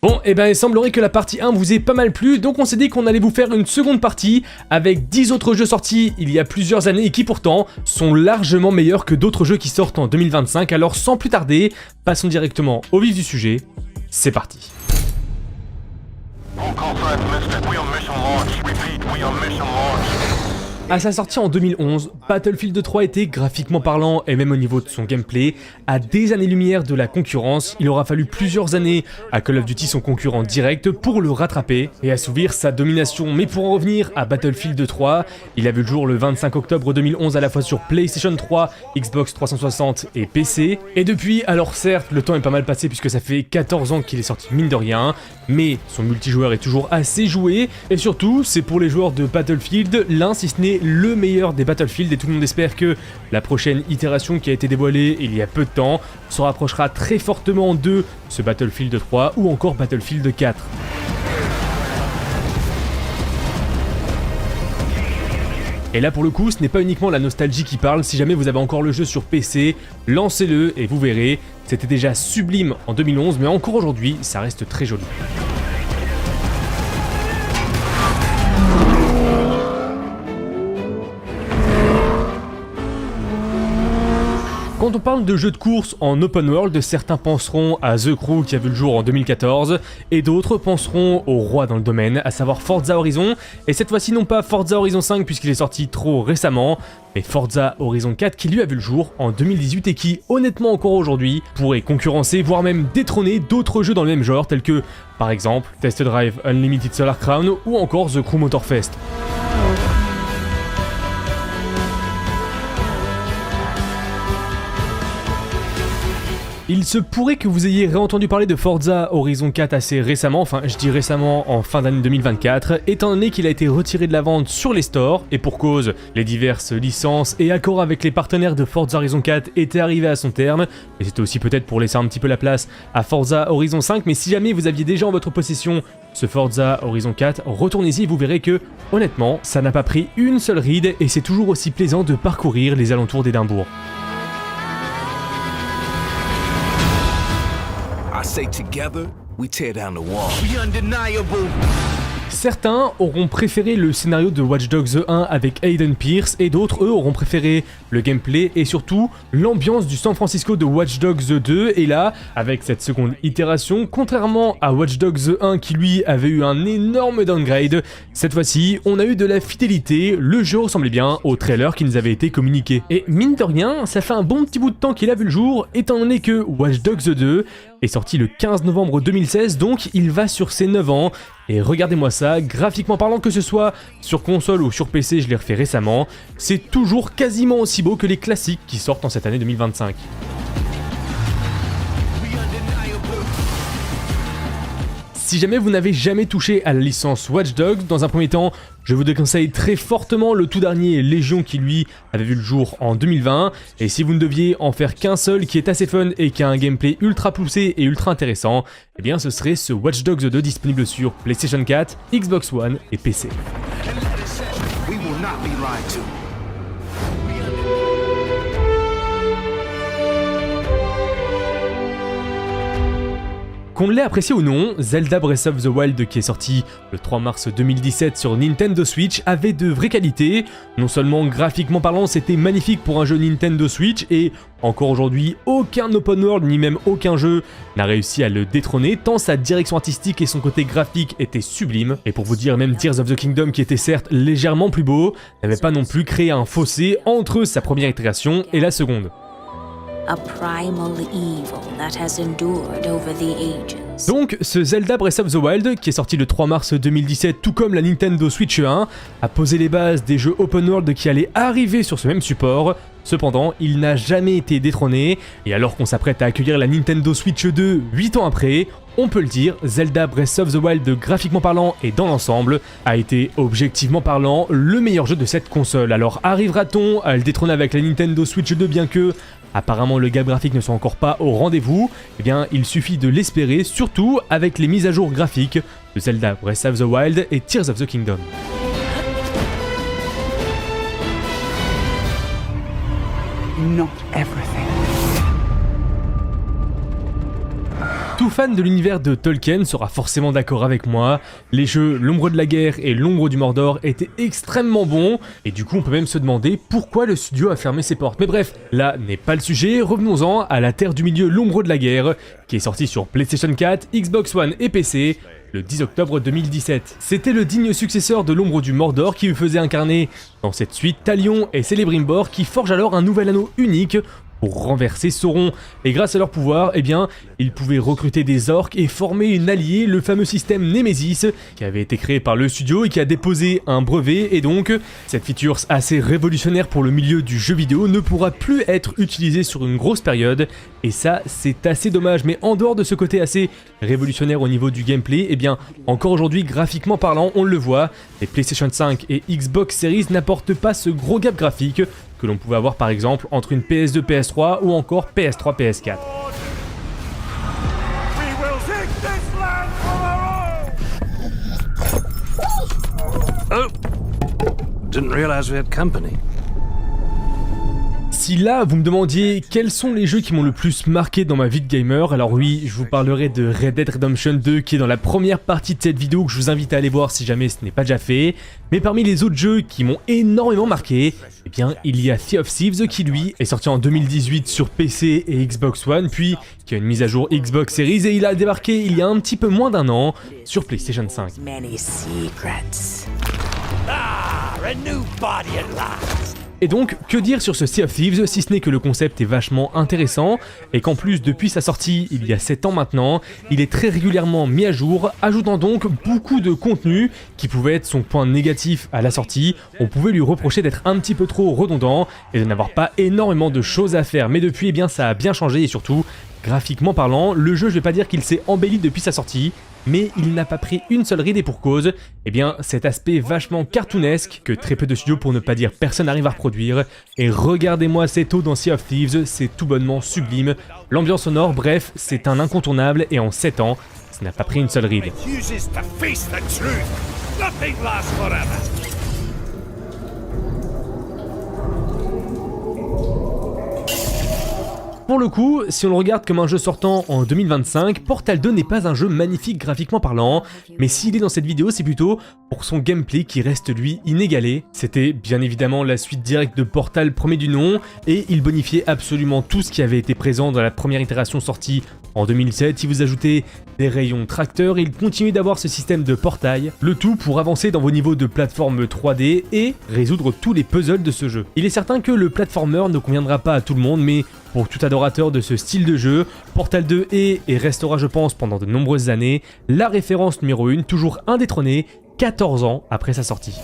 Bon, et ben il semblerait que la partie 1 vous ait pas mal plu, donc on s'est dit qu'on allait vous faire une seconde partie avec 10 autres jeux sortis il y a plusieurs années et qui pourtant sont largement meilleurs que d'autres jeux qui sortent en 2025. Alors sans plus tarder, passons directement au vif du sujet, c'est parti. À sa sortie en 2011, Battlefield 3 était, graphiquement parlant et même au niveau de son gameplay, à des années-lumière de la concurrence. Il aura fallu plusieurs années à Call of Duty, son concurrent direct, pour le rattraper et assouvir sa domination. Mais pour en revenir à Battlefield 3, il a vu le jour le 25 octobre 2011 à la fois sur PlayStation 3, Xbox 360 et PC. Et depuis, alors certes, le temps est pas mal passé puisque ça fait 14 ans qu'il est sorti mine de rien, mais son multijoueur est toujours assez joué et surtout, c'est pour les joueurs de Battlefield l'un si ce n'est le meilleur des Battlefield et tout le monde espère que la prochaine itération qui a été dévoilée il y a peu de temps se rapprochera très fortement de ce Battlefield 3 ou encore Battlefield 4. Et là pour le coup, ce n'est pas uniquement la nostalgie qui parle, si jamais vous avez encore le jeu sur PC, lancez-le et vous verrez, c'était déjà sublime en 2011 mais encore aujourd'hui, ça reste très joli. Quand on parle de jeux de course en open world, certains penseront à The Crew qui a vu le jour en 2014 et d'autres penseront au roi dans le domaine, à savoir Forza Horizon, et cette fois-ci non pas Forza Horizon 5 puisqu'il est sorti trop récemment, mais Forza Horizon 4 qui lui a vu le jour en 2018 et qui, honnêtement encore aujourd'hui, pourrait concurrencer, voire même détrôner d'autres jeux dans le même genre tels que, par exemple, Test Drive Unlimited Solar Crown ou encore The Crew Motorfest. Il se pourrait que vous ayez réentendu parler de Forza Horizon 4 assez récemment, enfin je dis récemment en fin d'année 2024, étant donné qu'il a été retiré de la vente sur les stores, et pour cause, les diverses licences et accords avec les partenaires de Forza Horizon 4 étaient arrivés à son terme, et c'était aussi peut-être pour laisser un petit peu la place à Forza Horizon 5, mais si jamais vous aviez déjà en votre possession ce Forza Horizon 4, retournez-y et vous verrez que, honnêtement, ça n'a pas pris une seule ride, et c'est toujours aussi plaisant de parcourir les alentours d'Édimbourg. Say together, we tear down the wall. We undeniable. Certains auront préféré le scénario de Watch Dogs 1 avec Aiden Pierce et d'autres, eux, auront préféré le gameplay et surtout l'ambiance du San Francisco de Watch Dogs 2. Et là, avec cette seconde itération, contrairement à Watch Dogs 1 qui lui avait eu un énorme downgrade, cette fois-ci, on a eu de la fidélité, le jeu ressemblait bien au trailer qui nous avait été communiqué. Et mine de rien, ça fait un bon petit bout de temps qu'il a vu le jour, étant donné que Watch Dogs 2 est sorti le 15 novembre 2016, donc il va sur ses 9 ans. Et regardez-moi ça, graphiquement parlant, que ce soit sur console ou sur PC, je l'ai refait récemment, c'est toujours quasiment aussi beau que les classiques qui sortent en cette année 2025. Si jamais vous n'avez jamais touché à la licence Watch Dogs, dans un premier temps, je vous déconseille très fortement le tout dernier Légion qui lui avait vu le jour en 2020, et si vous ne deviez en faire qu'un seul qui est assez fun et qui a un gameplay ultra poussé et ultra intéressant, eh bien ce serait ce Watch Dogs 2 disponible sur PlayStation 4, Xbox One et PC. Qu'on l'ait apprécié ou non, Zelda Breath of the Wild qui est sorti le 3 mars 2017 sur Nintendo Switch avait de vraies qualités. Non seulement graphiquement parlant c'était magnifique pour un jeu Nintendo Switch et encore aujourd'hui aucun open world ni même aucun jeu n'a réussi à le détrôner tant sa direction artistique et son côté graphique étaient sublimes. Et pour vous dire même Tears of the Kingdom qui était certes légèrement plus beau, n'avait pas non plus créé un fossé entre sa première itération et la seconde. A primal evil that has endured over the ages. Donc, ce Zelda Breath of the Wild, qui est sorti le 3 mars 2017, tout comme la Nintendo Switch 1, a posé les bases des jeux open world qui allaient arriver sur ce même support. Cependant, il n'a jamais été détrôné, et alors qu'on s'apprête à accueillir la Nintendo Switch 2 8 ans après, on peut le dire, Zelda Breath of the Wild, graphiquement parlant et dans l'ensemble, a été objectivement parlant le meilleur jeu de cette console. Alors arrivera-t-on à le détrôner avec la Nintendo Switch 2 bien que apparemment le gap graphique ne soit encore pas au rendez-vous? Eh bien il suffit de l'espérer, surtout avec les mises à jour graphiques de Zelda Breath of the Wild et Tears of the Kingdom. Not everything. Tout fan de l'univers de Tolkien sera forcément d'accord avec moi, les jeux L'Ombre de la Guerre et L'Ombre du Mordor étaient extrêmement bons, et du coup on peut même se demander pourquoi le studio a fermé ses portes. Mais bref, là n'est pas le sujet, revenons-en à La Terre du Milieu L'Ombre de la Guerre, qui est sorti sur PlayStation 4, Xbox One et PC, le 10 octobre 2017. C'était le digne successeur de L'Ombre du Mordor qui faisait incarner dans cette suite Talion et Celebrimbor qui forgent alors un nouvel anneau unique pour renverser Sauron, et grâce à leur pouvoir, eh bien, ils pouvaient recruter des orques et former une alliée, le fameux système Nemesis, qui avait été créé par le studio et qui a déposé un brevet, et donc, cette feature assez révolutionnaire pour le milieu du jeu vidéo ne pourra plus être utilisée sur une grosse période, et ça, c'est assez dommage, mais en dehors de ce côté assez révolutionnaire au niveau du gameplay, eh bien, encore aujourd'hui, graphiquement parlant, on le voit, les PlayStation 5 et Xbox Series n'apportent pas ce gros gap graphique que l'on pouvait avoir par exemple entre une PS2 PS3 ou encore PS3 PS4. Oh, didn't realize we had company. Si là, vous me demandiez quels sont les jeux qui m'ont le plus marqué dans ma vie de gamer, alors oui, je vous parlerai de Red Dead Redemption 2 qui est dans la première partie de cette vidéo que je vous invite à aller voir si jamais ce n'est pas déjà fait. Mais parmi les autres jeux qui m'ont énormément marqué, eh bien, il y a Sea of Thieves qui lui est sorti en 2018 sur PC et Xbox One, puis qui a une mise à jour Xbox Series et il a débarqué il y a un petit peu moins d'un an sur PlayStation 5. Many secrets. A new body at last. Et donc, que dire sur ce Sea of Thieves, si ce n'est que le concept est vachement intéressant, et qu'en plus, depuis sa sortie, il y a 7 ans maintenant, il est très régulièrement mis à jour, ajoutant donc beaucoup de contenu qui pouvait être son point négatif à la sortie. On pouvait lui reprocher d'être un petit peu trop redondant, et de n'avoir pas énormément de choses à faire, mais depuis, eh bien, ça a bien changé, et surtout, graphiquement parlant, le jeu, je vais pas dire qu'il s'est embelli depuis sa sortie, mais il n'a pas pris une seule ride et pour cause, eh bien cet aspect vachement cartoonesque que très peu de studios pour ne pas dire personne n'arrive à reproduire, et regardez-moi cette eau dans Sea of Thieves, c'est tout bonnement sublime, l'ambiance sonore, bref, c'est un incontournable et en 7 ans, ça n'a pas pris une seule ride. Refuses to face the truth. Nothing lasts forever. Pour le coup, si on le regarde comme un jeu sortant en 2025, Portal 2 n'est pas un jeu magnifique graphiquement parlant, mais s'il est dans cette vidéo, c'est plutôt pour son gameplay qui reste lui inégalé. C'était bien évidemment la suite directe de Portal premier du nom, et il bonifiait absolument tout ce qui avait été présent dans la première itération sortie en 2007. Si vous ajoutez des rayons tracteurs, il continue d'avoir ce système de portail, le tout pour avancer dans vos niveaux de plateforme 3D et résoudre tous les puzzles de ce jeu. Il est certain que le platformer ne conviendra pas à tout le monde, mais pour tout adorateur de ce style de jeu, Portal 2 est et restera, je pense, pendant de nombreuses années, la référence numéro 1, toujours indétrônée, 14 ans après sa sortie.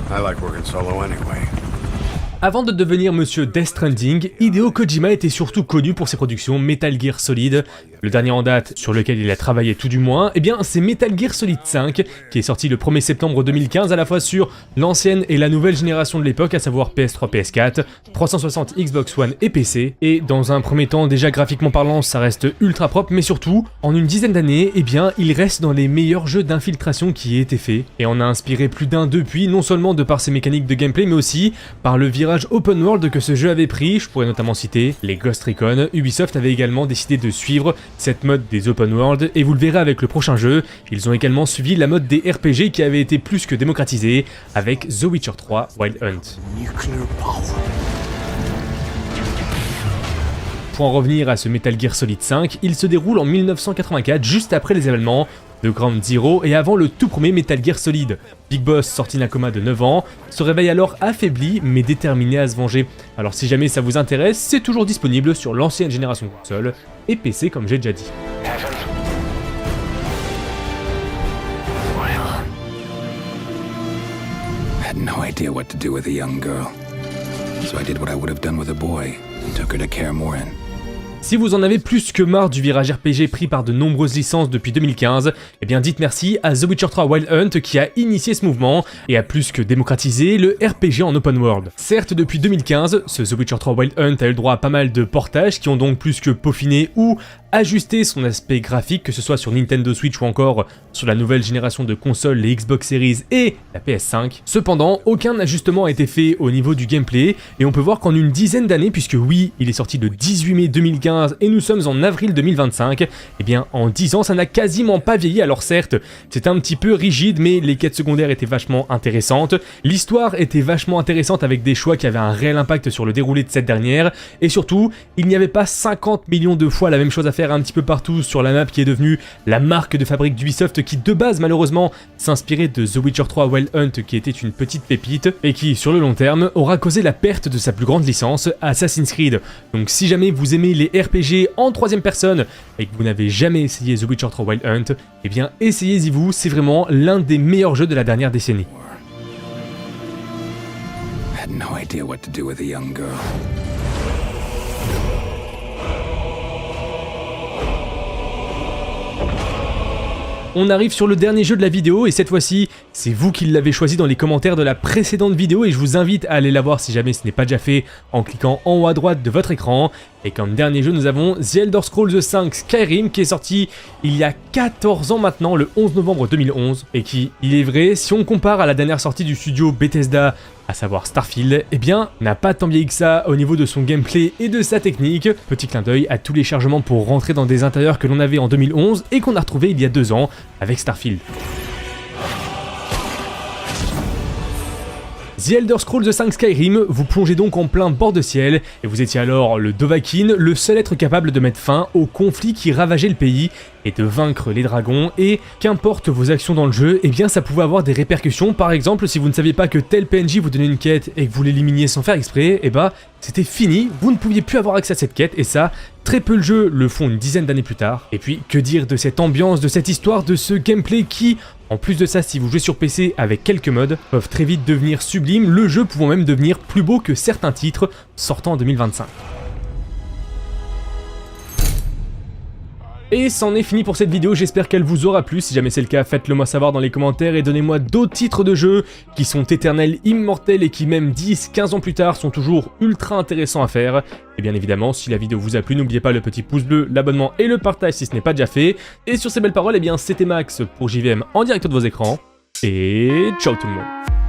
I like working solo anyway. Avant de devenir Monsieur Death Stranding, Hideo Kojima était surtout connu pour ses productions Metal Gear Solid. Le dernier en date, sur lequel il a travaillé tout du moins, eh bien c'est Metal Gear Solid 5, qui est sorti le 1er septembre 2015 à la fois sur l'ancienne et la nouvelle génération de l'époque, à savoir PS3, PS4, 360, Xbox One et PC. Et dans un premier temps, déjà graphiquement parlant, ça reste ultra propre, mais surtout, en une dizaine d'années, eh bien il reste dans les meilleurs jeux d'infiltration qui aient été faits. Et on a inspiré plus d'un depuis, non seulement de par ses mécaniques de gameplay, mais aussi par le virage open world que ce jeu avait pris. Je pourrais notamment citer les Ghost Recon. Ubisoft avait également décidé de suivre cette mode des open world, et vous le verrez avec le prochain jeu, ils ont également suivi la mode des RPG qui avait été plus que démocratisée avec The Witcher 3 Wild Hunt. Pour en revenir à ce Metal Gear Solid 5, il se déroule en 1984, juste après les événements de Ground Zero et avant le tout premier Metal Gear Solid. Big Boss, sorti d'un coma de 9 ans, se réveille alors affaibli mais déterminé à se venger. Alors si jamais ça vous intéresse, c'est toujours disponible sur l'ancienne génération de console et PC comme j'ai déjà dit. I had no idea what to do with a young girl. So I did what I would have done with a boy and took her to Kaer Morhen. Si vous en avez plus que marre du virage RPG pris par de nombreuses licences depuis 2015, eh bien dites merci à The Witcher 3 Wild Hunt qui a initié ce mouvement et a plus que démocratisé le RPG en open world. Certes, depuis 2015, ce The Witcher 3 Wild Hunt a eu le droit à pas mal de portages qui ont donc plus que peaufiné ou ajusté son aspect graphique, que ce soit sur Nintendo Switch ou encore sur la nouvelle génération de consoles, les Xbox Series et la PS5. Cependant, aucun ajustement a été fait au niveau du gameplay, et on peut voir qu'en une dizaine d'années, puisque oui, il est sorti le 18 mai 2015 et nous sommes en avril 2025, et bien en 10 ans ça n'a quasiment pas vieilli. Alors certes, c'était un petit peu rigide, mais les quêtes secondaires étaient vachement intéressantes, l'histoire était vachement intéressante avec des choix qui avaient un réel impact sur le déroulé de cette dernière, et surtout, il n'y avait pas 50 millions de fois la même chose à faire un petit peu partout sur la map qui est devenue la marque de fabrique d'Ubisoft, qui de base malheureusement s'inspirait de The Witcher 3 Wild Hunt, qui était une petite pépite, et qui sur le long terme aura causé la perte de sa plus grande licence, Assassin's Creed. Donc si jamais vous aimez les RPG en troisième personne et que vous n'avez jamais essayé The Witcher 3 Wild Hunt, eh bien essayez-y vous, c'est vraiment l'un des meilleurs jeux de la dernière décennie. I had no idea what to do with a young girl. On arrive sur le dernier jeu de la vidéo, et cette fois-ci, c'est vous qui l'avez choisi dans les commentaires de la précédente vidéo, et je vous invite à aller la voir si jamais ce n'est pas déjà fait en cliquant en haut à droite de votre écran. Et comme dernier jeu, nous avons The Elder Scrolls 5 Skyrim, qui est sorti il y a 14 ans maintenant, le 11 novembre 2011, et qui, il est vrai, si on compare à la dernière sortie du studio Bethesda, à savoir Starfield, eh bien, n'a pas tant vieilli que ça au niveau de son gameplay et de sa technique. Petit clin d'œil à tous les chargements pour rentrer dans des intérieurs que l'on avait en 2011 et qu'on a retrouvé il y a 2 ans avec Starfield. The Elder Scrolls 5 Skyrim, vous plongez donc en plein bord de ciel, et vous étiez alors le Dovahkiin, le seul être capable de mettre fin au conflit qui ravageait le pays, et de vaincre les dragons, et qu'importe vos actions dans le jeu, eh bien ça pouvait avoir des répercussions. Par exemple, si vous ne saviez pas que tel PNJ vous donnait une quête et que vous l'éliminiez sans faire exprès, eh bah c'était fini, vous ne pouviez plus avoir accès à cette quête, et ça, très peu de jeux le font une dizaine d'années plus tard. Et puis, que dire de cette ambiance, de cette histoire, de ce gameplay qui, en plus de ça, si vous jouez sur PC avec quelques mods, peuvent très vite devenir sublimes, le jeu pouvant même devenir plus beau que certains titres sortant en 2025. Et c'en est fini pour cette vidéo, j'espère qu'elle vous aura plu. Si jamais c'est le cas, faites-le moi savoir dans les commentaires et donnez-moi d'autres titres de jeux qui sont éternels, immortels et qui même 10-15 ans plus tard sont toujours ultra intéressants à faire. Et bien évidemment, si la vidéo vous a plu, n'oubliez pas le petit pouce bleu, l'abonnement et le partage si ce n'est pas déjà fait. Et sur ces belles paroles, eh bien c'était Max pour JVM en direct de vos écrans. Et ciao tout le monde.